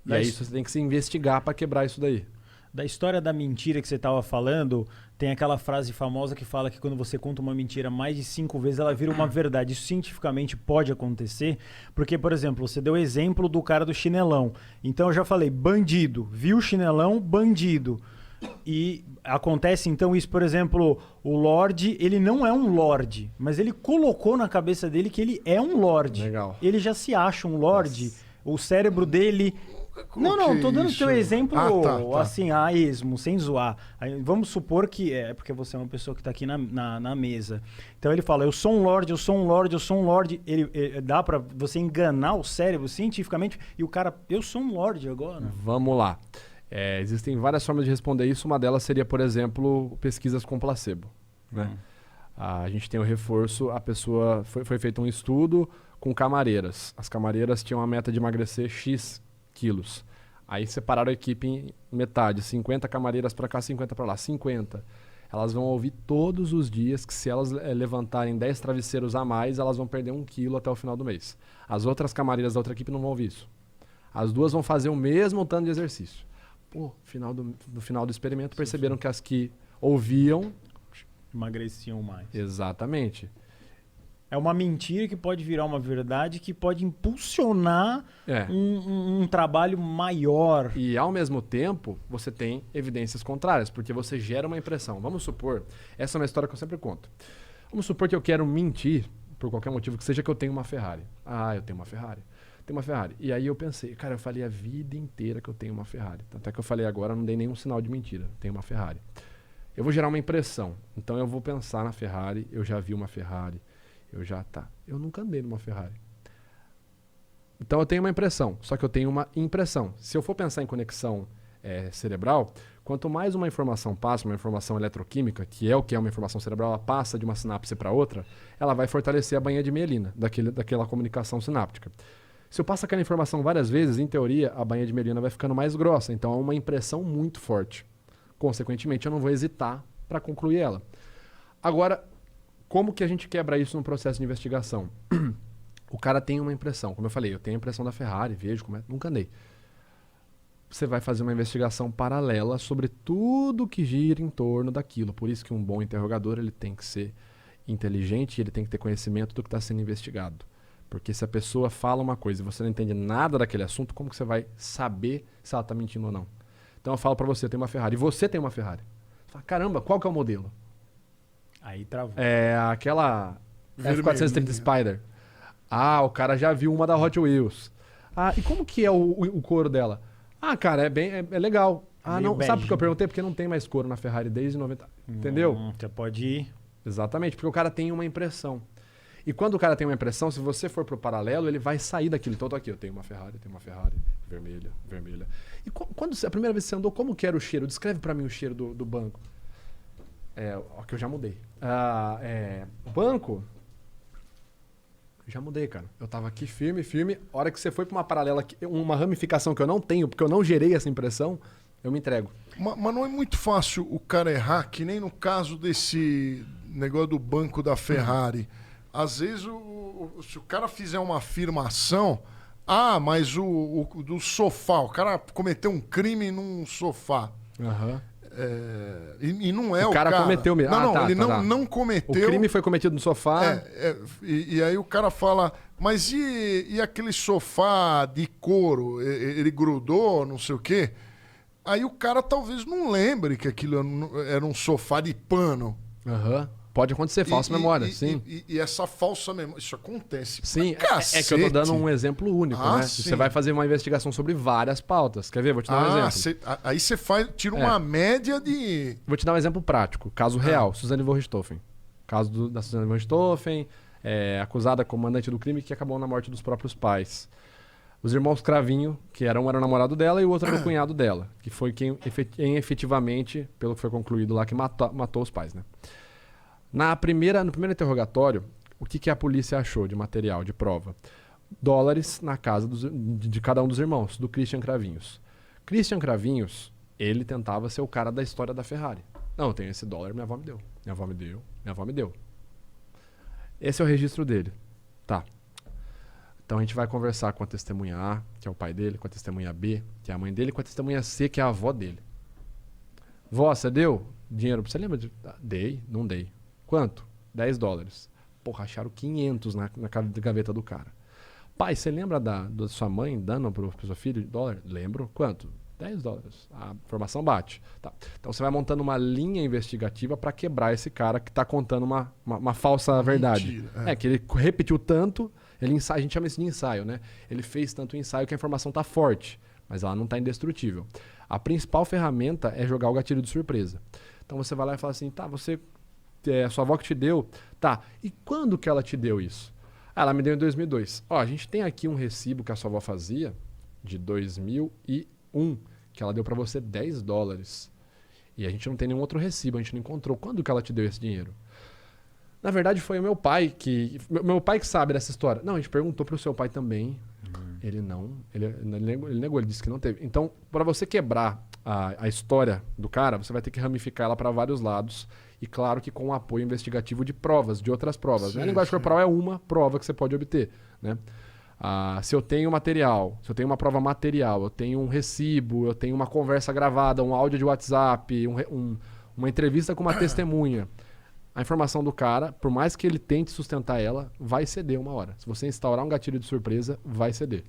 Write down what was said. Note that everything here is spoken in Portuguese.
E aí você tem que se investigar para quebrar isso daí. Da história da mentira que você estava falando, tem aquela frase famosa que fala que quando você conta uma mentira mais de 5 vezes, ela vira uma verdade. Isso cientificamente pode acontecer, porque, por exemplo, você deu o exemplo do cara do chinelão. Então eu já falei, bandido, viu o chinelão, bandido. E acontece então isso, por exemplo, o Lorde, ele não é um Lorde, mas ele colocou na cabeça dele que ele é um Lorde. Legal. Ele já se acha um Lorde, o cérebro dele... Não, tô dando o teu exemplo assim, a esmo, sem zoar. Aí, vamos supor que porque você é uma pessoa que tá aqui na mesa. Então ele fala, eu sou um lorde, eu sou um lorde, eu sou um lorde. Ele dá pra você enganar o cérebro cientificamente e o cara, eu sou um lorde agora. Vamos lá. Existem várias formas de responder isso. Uma delas seria, por exemplo, pesquisas com placebo, né? A gente tem o reforço, a pessoa... Foi feito um estudo com camareiras. As camareiras tinham a meta de emagrecer X quilos. Aí separaram a equipe em metade, 50 camareiras para cá, 50 para lá, 50. Elas vão ouvir todos os dias que se elas levantarem 10 travesseiros a mais, elas vão perder 1 quilo até o final do mês. As outras camareiras da outra equipe não vão ouvir isso. As duas vão fazer o mesmo tanto de exercício. No final do experimento, perceberam que as que ouviam... emagreciam mais. Exatamente. É uma mentira que pode virar uma verdade, que pode impulsionar um trabalho maior. E, ao mesmo tempo, você tem evidências contrárias, porque você gera uma impressão. Vamos supor, essa é uma história que eu sempre conto. Vamos supor que eu quero mentir, por qualquer motivo que seja, que eu tenho uma Ferrari. Ah, eu tenho uma Ferrari. Tenho uma Ferrari. E aí eu pensei, cara, eu falei a vida inteira que eu tenho uma Ferrari. Até que eu falei agora, não dei nenhum sinal de mentira. Tenho uma Ferrari. Eu vou gerar uma impressão. Então eu vou pensar na Ferrari, eu já vi uma Ferrari. Eu nunca andei numa Ferrari. Então eu tenho uma impressão, só que eu tenho uma impressão. Se eu for pensar em conexão cerebral, quanto mais uma informação passa, uma informação eletroquímica, que é uma informação cerebral, ela passa de uma sinapse para outra, ela vai fortalecer a bainha de mielina, daquela comunicação sináptica. Se eu passo aquela informação várias vezes, em teoria, a bainha de mielina vai ficando mais grossa. Então é uma impressão muito forte. Consequentemente, eu não vou hesitar para concluir ela. Agora, como que a gente quebra isso no processo de investigação? O cara tem uma impressão. Como eu falei, eu tenho a impressão da Ferrari, vejo como é. Nunca andei. Você vai fazer uma investigação paralela sobre tudo que gira em torno daquilo. Por isso que um bom interrogador ele tem que ser inteligente e ele tem que ter conhecimento do que está sendo investigado. Porque se a pessoa fala uma coisa e você não entende nada daquele assunto, como que você vai saber se ela está mentindo ou não? Então eu falo para você, eu tenho uma Ferrari. E você tem uma Ferrari. Você fala, caramba, qual que é o modelo? Aí travou. É aquela F430 Spider. Ah, o cara já viu uma da Hot Wheels. Ah, e como que é o couro dela? Ah, cara, é legal. Ah, não, sabe por que eu perguntei? Porque não tem mais couro na Ferrari desde 90. Entendeu? Você pode ir. Exatamente, porque o cara tem uma impressão. E quando o cara tem uma impressão, se você for pro paralelo, ele vai sair daquilo. Então, tô aqui, eu tenho uma Ferrari, vermelha. E quando a primeira vez que você andou, como que era o cheiro? Descreve pra mim o cheiro do banco. Que eu já mudei. O banco... Já mudei, cara. Eu tava aqui firme. A hora que você foi pra uma paralela, uma ramificação que eu não tenho, porque eu não gerei essa impressão, eu me entrego. Mas não é muito fácil o cara errar, que nem no caso desse negócio do banco da Ferrari. Às vezes, se o cara fizer uma afirmação... Ah, mas do sofá. O cara cometeu um crime num sofá. Aham. E não é o cara. O cara cometeu mesmo. Ele não cometeu. O crime foi cometido no sofá. E aí o cara fala, mas e aquele sofá de couro? Ele grudou, não sei o quê. Aí o cara talvez não lembre que aquilo era um sofá de pano. Aham. Pode acontecer, falsa memória, sim. E essa falsa memória, isso acontece. Sim, é que eu tô dando um exemplo único, né? Sim. Você vai fazer uma investigação sobre várias pautas. Quer ver? Vou te dar um exemplo. Aí você tira uma média de... Vou te dar um exemplo prático. Caso real, Suzane von Richthofen. Caso da Suzane von Richthofen, acusada como mandante do crime que acabou na morte dos próprios pais. Os irmãos Cravinho, que um era o namorado dela e o outro era o cunhado dela, que foi quem efetivamente, pelo que foi concluído lá, que matou os pais, né? No primeiro interrogatório, o que a polícia achou de material, de prova? Dólares na casa de cada um dos irmãos, do Christian Cravinhos. Christian Cravinhos, ele tentava ser o cara da história da Ferrari. Não, eu tenho esse dólar, minha avó me deu. Minha avó me deu. Esse é o registro dele. Tá. Então a gente vai conversar com a testemunha A, que é o pai dele, com a testemunha B, que é a mãe dele, com a testemunha C, que é a avó dele. Vó, você deu dinheiro? Você lembra de... Dei? Não dei. Quanto? $10. Porra, acharam 500 na gaveta do cara. Pai, você lembra da sua mãe dando pro seu filho $? Lembro. Quanto? $10. A informação bate. Tá. Então você vai montando uma linha investigativa para quebrar esse cara que tá contando uma falsa verdade. Mentira, Que ele repetiu tanto, a gente chama isso de ensaio, né? Ele fez tanto ensaio que a informação tá forte, mas ela não tá indestrutível. A principal ferramenta é jogar o gatilho de surpresa. Então você vai lá e fala assim, tá, sua avó que te deu, tá, e quando que ela te deu isso? Ela me deu em 2002. Ó, a gente tem aqui um recibo que a sua avó fazia de 2001, que ela deu pra você $10. E a gente não tem nenhum outro recibo, a gente não encontrou. Quando que ela te deu esse dinheiro? Na verdade foi o meu pai que... Meu pai que sabe dessa história. Não, a gente perguntou pro seu pai também. Ele não. Ele negou, ele disse que não teve. Então, para você quebrar a história do cara, você vai ter que ramificar ela para vários lados. E claro que com o apoio investigativo de provas, de outras provas. Sim, A linguagem corporal é uma prova que você pode obter, né? Se eu tenho material, se eu tenho uma prova material, eu tenho um recibo, eu tenho uma conversa gravada, um áudio de WhatsApp, uma entrevista com uma testemunha. A informação do cara, por mais que ele tente sustentar ela, vai ceder uma hora. Se você instaurar um gatilho de surpresa, vai ceder.